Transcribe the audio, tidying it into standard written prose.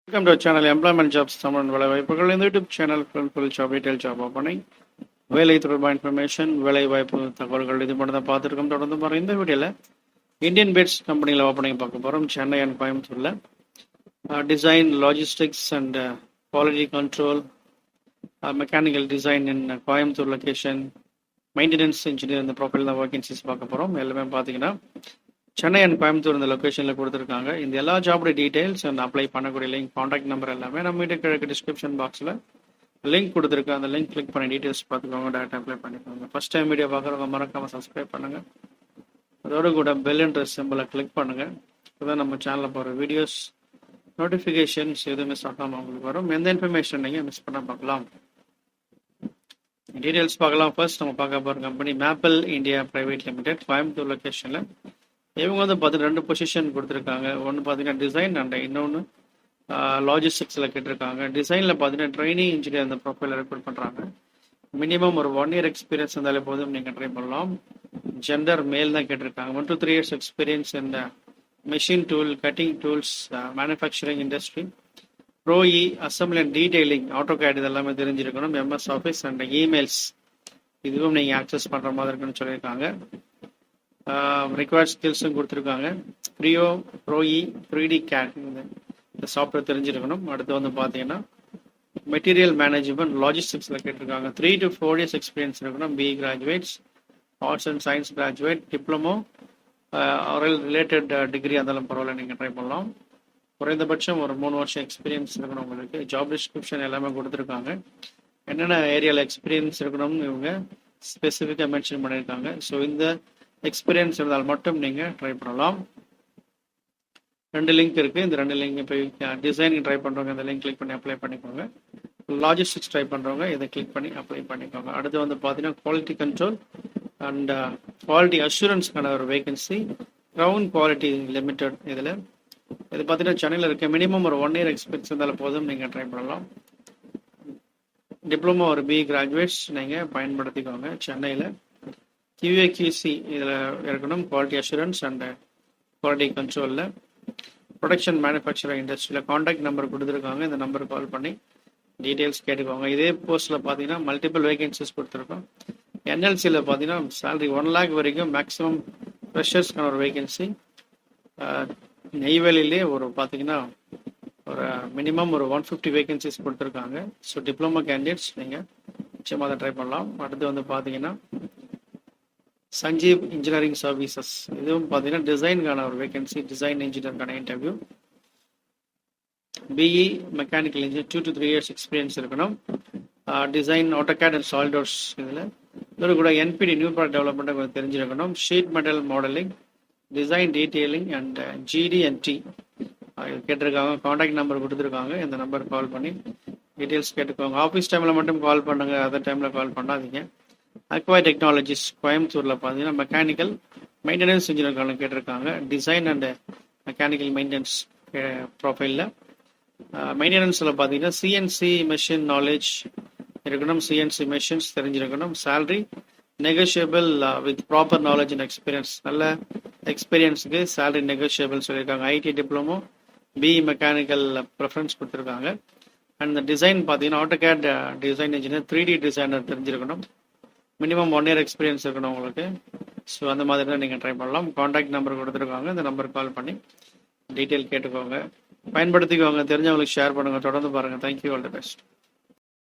Welcome to our channel Employment Jobs Tamil வேலைவாய்ப்புகள். இந்த YouTube channel full job detail job opening வேலை தொடர்பான information வேலைவாய்ப்பு தகவல்கள் இது மட்டும் தான் பார்த்துருக்கோம். தொடர்ந்து பாருங்கள். இந்த வீடியோவில் இந்தியன் பேட்ஸ் கம்பெனியில் ஓப்பனிங் பார்க்க போகிறோம். சென்னை அண்ட் கோயம்புத்தூரில் design logistics and quality control mechanical design in Coimbatore location maintenance engineer இந்த ப்ரொஃபைல் தான் வேகன்சிஸ் பார்க்க போகிறோம். எல்லாமே பார்த்தீங்கன்னா சென்னை அண்ட் கோயம்புத்தூர் இந்த லொக்கேஷனில் கொடுத்துருக்காங்க. இந்த எல்லா ஜாபோட டீட்டெயில்ஸ் அண்ட் அப்ளை பண்ணக்கூடிய லிங்க் காண்டாக்ட் நம்பர் எல்லாமே நம்ம வீட்டு கிழக்கு டிஸ்கிரிப்ஷன் பாக்ஸில் லிங்க் கொடுத்துருக்கேன். அந்த லிங்க் கிளிக் பண்ணி டீட்டெயில்ஸ் பார்த்துக்கோங்க, டேரக்ட் அப்ளை பண்ணிக்கோங்க. ஃபஸ்ட் டைம் வீடியோ பார்க்குறவங்க மறக்காமல் சப்ஸ்கிரைப் பண்ணுங்கள். அதோடு கூட பெல் என்ற சிம்பிளை கிளிக் பண்ணுங்கள். இதுதான் நம்ம சேனலில் போகிற வீடியோஸ் நோட்டிஃபிகேஷன்ஸ் எதுவும் மிஸ் ஆகாமல் உங்களுக்கு வரும். எந்த இன்ஃபர்மேஷன் நீங்கள் மிஸ் பண்ண பார்க்கலாம். டீட்டெயில்ஸ் பார்க்கலாம். ஃபர்ஸ்ட் நம்ம பார்க்க போகிற company maple India private limited Coimbatore லொக்கேஷனில். இவங்க வந்து பார்த்தீங்கன்னா 2 பொசிஷன் கொடுத்துருக்காங்க. ஒன்று பார்த்தீங்கன்னா டிசைன் அண்ட் இன்னொன்று லாஜிஸ்டிக்ஸில் கேட்டிருக்காங்க. டிசைனில் பார்த்தீங்கன்னா ட்ரைனிங் இன்ஜினியர் அந்த ப்ரொஃபைலில் ரெக்ரூட் பண்ணுறாங்க. மினிமம் ஒரு 1 year எக்ஸ்பீரியன்ஸ் இருந்தாலே போதும், நீங்கள் ட்ரை பண்ணலாம். ஜெண்டர் மேல் தான் கேட்டிருக்காங்க. 1 to 3 years எக்ஸ்பீரியன்ஸ் இந்த machine tool cutting tools manufacturing industry Pro E assembly and detailing AutoCAD இதெல்லாமே தெரிஞ்சிருக்கணும். எம்எஸ் ஆஃபீஸ் அண்ட் இமெயில்ஸ் இதுவும் நீங்கள் ஆக்சஸ் பண்ணுற மாதிரி இருக்குன்னு சொல்லியிருக்காங்க. ரிக்வயர்ட் ஸ்கில்ஸும் கொடுத்துருக்காங்க. ப்ரோஇ 3D கேட் இந்த சாஃப்ட்வேர் தெரிஞ்சிருக்கணும். அடுத்து வந்து பார்த்தீங்கன்னா மெட்டீரியல் மேனேஜ்மெண்ட் லாஜிஸ்டிக்ஸில் கேட்டிருக்காங்க. 3 to 4 years எக்ஸ்பீரியன்ஸ் இருக்கணும். BE graduates, arts and science graduate, diploma related degree அதெல்லாம் பரவாயில்ல, நீங்கள் ட்ரை பண்ணலாம். குறைந்தபட்சம் ஒரு 3 வருஷம் எக்ஸ்பீரியன்ஸ் இருக்கணும் உங்களுக்கு. ஜாப் டிஸ்கிரிப்ஷன் எல்லாமே கொடுத்துருக்காங்க. என்னென்ன ஏரியாவில் எக்ஸ்பீரியன்ஸ் இருக்கணும்னு இவங்க ஸ்பெசிஃபிக்காக மென்ஷன் பண்ணியிருக்காங்க. ஸோ இந்த எக்ஸ்பீரியன்ஸ் இருந்தால் மட்டும் நீங்கள் ட்ரை பண்ணலாம். 2 லிங்க் இருக்குது. இந்த 2 லிங்க் போய் டிசைனிங் ட்ரை பண்ணுறவங்க இந்த லிங்க் கிளிக் பண்ணி அப்ளை பண்ணிக்கோங்க. லாஜிஸ்டிக்ஸ் ட்ரை பண்ணுறவங்க இதை கிளிக் பண்ணி அப்ளை பண்ணிக்கோங்க. அடுத்து வந்து பார்த்தீங்கன்னா குவாலிட்டி கண்ட்ரோல் அண்ட் குவாலிட்டி அஷூரன்ஸ்க்கான ஒரு வேகன்சி க்ரௌன் குவாலிட்டி லிமிடெட். இது பார்த்தீங்கன்னா சென்னையில் இருக்க. மினிமம் ஒரு 1 year எக்ஸ்பீரியன்ஸ் இருந்தாலும் போதும், நீங்கள் ட்ரை பண்ணலாம். டிப்ளமோ ஒரு பிஇ கிராஜுவேட்ஸ் நீங்கள் பயன்படுத்திக்கோங்க. சென்னையில் QAQC இதில் இருக்கணும். குவாலிட்டி அஷூரன்ஸ் அண்ட் குவாலிட்டி கண்ட்ரோலில் ப்ரொடக்ஷன் மேனுஃபேக்சரிங் இண்டஸ்ட்ரியில் காண்டாக்ட் நம்பர் கொடுத்துருக்காங்க. இந்த நம்பர் கால் பண்ணி டீட்டெயில்ஸ் கேட்டுக்கோங்க. இதே போஸ்ட்டில் பார்த்தீங்கன்னா மல்டிபிள் வேகன்சிஸ் கொடுத்துருக்கோம். NLCயில் பார்த்தீங்கன்னா சேலரி 1 lakh வரைக்கும் மேக்ஸிமம் ஃப்ரெஷர்ஸ்க்கான ஒரு வேகன்சி. நெய்வேலியிலே ஒரு பார்த்தீங்கன்னா ஒரு மினிமம் ஒரு 150 வேகன்சிஸ் கொடுத்துருக்காங்க. ஸோ டிப்ளமோ கேண்டிடேட்ஸ் நீங்கள் நிச்சயமாக அதை ட்ரை பண்ணலாம். அடுத்து வந்து பார்த்தீங்கன்னா சஞ்சீவ் இன்ஜினியரிங் சர்வீசஸ் இதுவும் பார்த்தீங்கன்னா டிசைனுக்கான ஒரு வேகன்சி. டிசைன் இன்ஜினியருக்கான interview. BE mechanical engineer 2 to 3 years experience இருக்கணும். டிசைன் ஆட்டோகேட் அண்ட் சாலிட்வொர்க்ஸ் இதில் இதோடு கூட NPD நியூ ப்ராடக்ட் டெவலப்மெண்ட்டை கொஞ்சம் தெரிஞ்சிருக்கணும். Sheet metal modelling, design detailing and GD&T கேட்டிருக்காங்க. காண்டாக்ட் நம்பர் கொடுத்துருக்காங்க. இந்த நம்பர் கால் பண்ணி டீட்டெயில்ஸ் கேட்டுக்கோங்க. ஆஃபீஸ் டைமில் மட்டும் கால் பண்ணுங்கள், அதர் டைமில் கால் பண்ணாதீங்க. அக்வாய் டெக்னாலஜிஸ் கோயம்புத்தூரில் பார்த்தீங்கன்னா மெக்கானிக்கல் மெயின்டெனன்ஸ் இன்ஜினியருக்கான கேட்டிருக்காங்க. டிசைன் அண்ட் மெக்கானிக்கல் மெயின்டெனன்ஸ் ப்ரொஃபைலில் மெயின்டெனன்ஸில் பார்த்தீங்கன்னா CNC மெஷின் நாலேஜ் இருக்கணும். CNC மெஷின்ஸ் தெரிஞ்சிருக்கணும். Salary negotiable with proper knowledge and experience. நல்ல எக்ஸ்பீரியன்ஸுக்கு சேலரி நெகோஷியபிள் சொல்லியிருக்காங்க. IT diploma BE mechanical preference கொடுத்துருக்காங்க. அண்ட் டிசைன் பார்த்தீங்கன்னா AutoCAD design engineer 3D designer தெரிஞ்சிருக்கணும். மினிமம் 1 year எக்ஸ்பீரியன்ஸ் இருக்கணும் உங்களுக்கு. ஸோ அந்த மாதிரி தான் நீங்கள் ட்ரை பண்ணலாம். காண்டாக்ட் நம்பர் கொடுத்துருக்காங்க. இந்த நம்பர் கால் பண்ணி டீட்டெயில் கேட்டுக்கோங்க, பயன்படுத்திக்கோங்க. தெரிஞ்சவங்களுக்கு ஷேர் பண்ணுங்கள். தொடர்ந்து பாருங்கள். தேங்க்யூ. All the best.